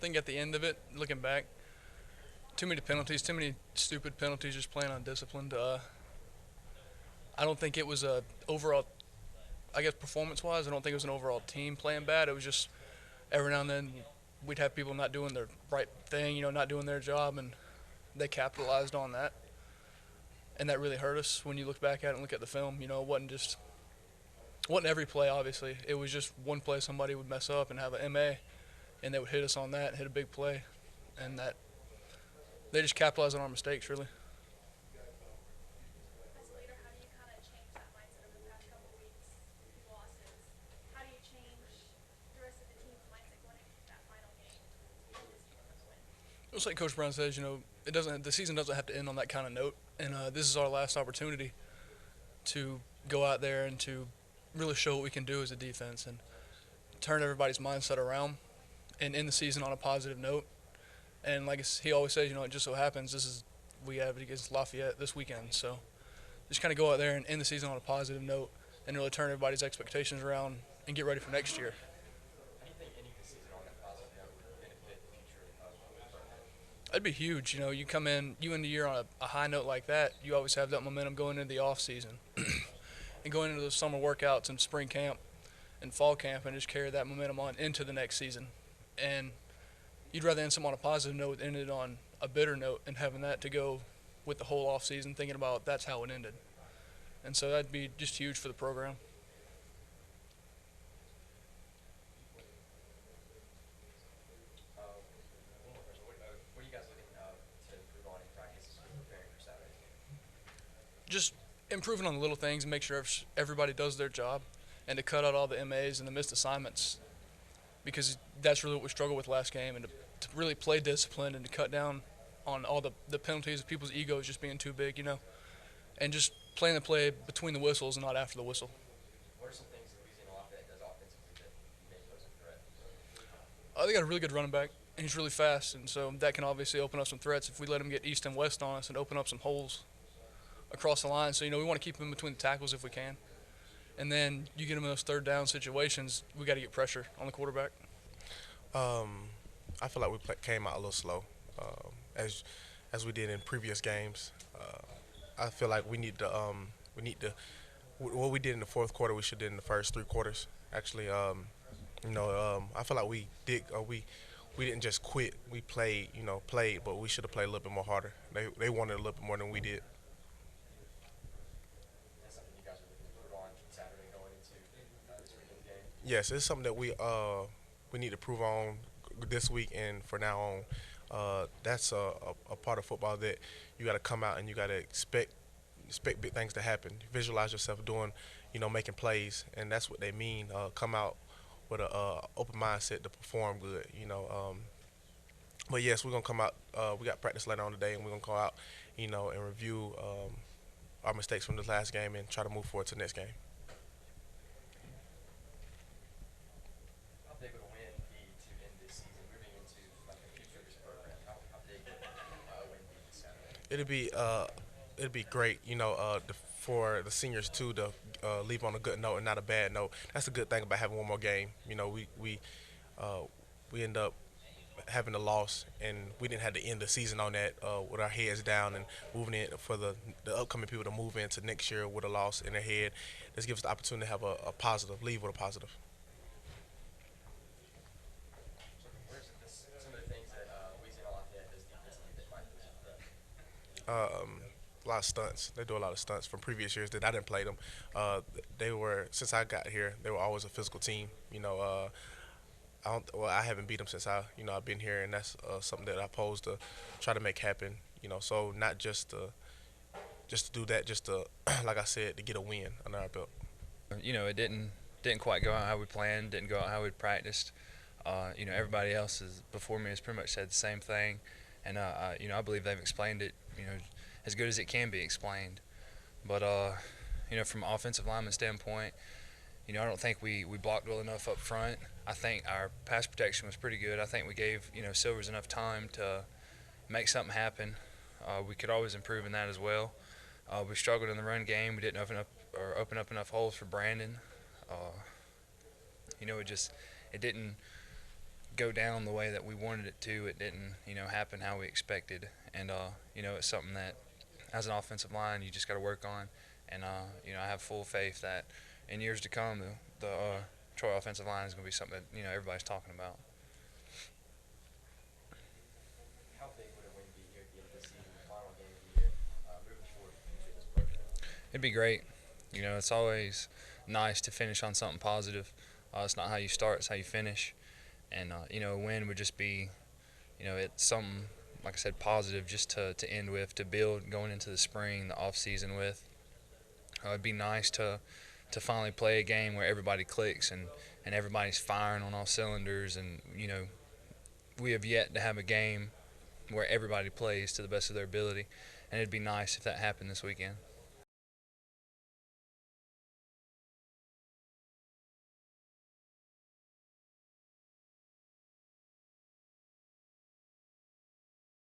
think at the end of it, looking back, too many penalties, too many stupid penalties, just playing undisciplined. I don't think it was a overall, I guess performance-wise, I don't think it was an overall team playing bad. It was just every now and then we'd have people not doing their right thing, not doing their job, and they capitalized on that. And that really hurt us when you look back at it and look at the film. It wasn't every play, obviously. It was just one play somebody would mess up and have an MA, and they would hit us on that and hit a big play. And that they just capitalized on our mistakes, really. As a leader, how do you kind of change that mindset over the past couple of weeks with losses? How do you change the rest of the team's mindset going into that final game and this team's win? Just like Coach Brown says, the season doesn't have to end on that kind of note. And this is our last opportunity to go out there and to really show what we can do as a defense and turn everybody's mindset around and end the season on a positive note. And like he always says, it just so happens we have it against Lafayette this weekend. So just kind of go out there and end the season on a positive note and really turn everybody's expectations around and get ready for next year. How do you think ending the season on a positive note would benefit the future of the program? That'd be huge. You come in, you end the year on a high note like that, you always have that momentum going into the off season and going into the summer workouts and spring camp and fall camp and just carry that momentum on into the next season. And you'd rather end something on a positive note than end it on a bitter note and having that to go with the whole off season, thinking about that's how it ended. And so that'd be just huge for the program. One more question. What are you guys looking to improve on in practice as you're preparing for Saturday? Just improving on the little things and make sure everybody does their job and to cut out all the MAs and the missed assignments, because that's really what we struggled with last game, and to really play disciplined and to cut down on all the penalties of people's egos just being too big, and just playing the play between the whistles and not after the whistle. What are some things that Louisiana Lafayette does offensively that may pose a threat? They got a really good running back, and he's really fast, and so that can obviously open up some threats if we let him get east and west on us and open up some holes across the line. So, we want to keep him between the tackles if we can. And then you get him in those third down situations, we got to get pressure on the quarterback. I feel like we came out a little slow, as we did in previous games. I feel like we need to what we did in the fourth quarter we should have did in the first three quarters. Actually, I feel like we didn't just quit. We played, but we should have played a little bit more harder. They wanted a little bit more than we did. That's something you guys are looking to improve on Saturday going into this weekend game? Yes, it's something that we need to prove on this week and for now on. That's a part of football that you got to come out and you got to expect big things to happen. Visualize yourself doing, making plays, and that's what they mean. Come out with an open mindset to perform good. But yes, we're gonna come out. We got practice later on today, and we're gonna go out, and review our mistakes from the last game and try to move forward to the next game. How big would a win be to end this season, moving into like the future of this program? How big would a win be this Saturday? It'd be great, for the seniors too to leave on a good note and not a bad note. That's a good thing about having one more game. We end up having a loss, and we didn't have to end the season on that with our heads down and moving it for the upcoming people to move into next year with a loss in their head. This gives us the opportunity to have a positive, leave with a positive. So where's some of the things that Louisiana Lafayette does defensively that might pose a threat? A lot of stunts. They do a lot of stunts from previous years that I didn't play them. Since I got here, they were always a physical team. I haven't beat them since I've been here, and that's something that I pose to try to make happen. So not just to do that, just to, like I said, to get a win under our belt. It didn't quite go out how we planned, didn't go out how we practiced. Everybody else before me has pretty much said the same thing, and I believe they've explained it, as good as it can be explained. But from an offensive lineman standpoint, I don't think we blocked well enough up front. I think our pass protection was pretty good. I think we gave Silvers enough time to make something happen. We could always improve in that as well. We struggled in the run game. We didn't open up enough holes for Brandon. It didn't go down the way that we wanted it to. It didn't, happen how we expected. And, it's something that as an offensive line you just got to work on. And, I have full faith that in years to come the Troy offensive line is going to be something that, everybody's talking about. How big would a win be here at the end of the season, the final game of the year, moving forward in this program? It'd be great. It's always nice to finish on something positive. It's not how you start, it's how you finish. And, a win would just be, it's something, like I said, positive just to end with, to build going into the spring, the off season with. It'd be nice to finally play a game where everybody clicks and everybody's firing on all cylinders. And, we have yet to have a game where everybody plays to the best of their ability. And it'd be nice if that happened this weekend.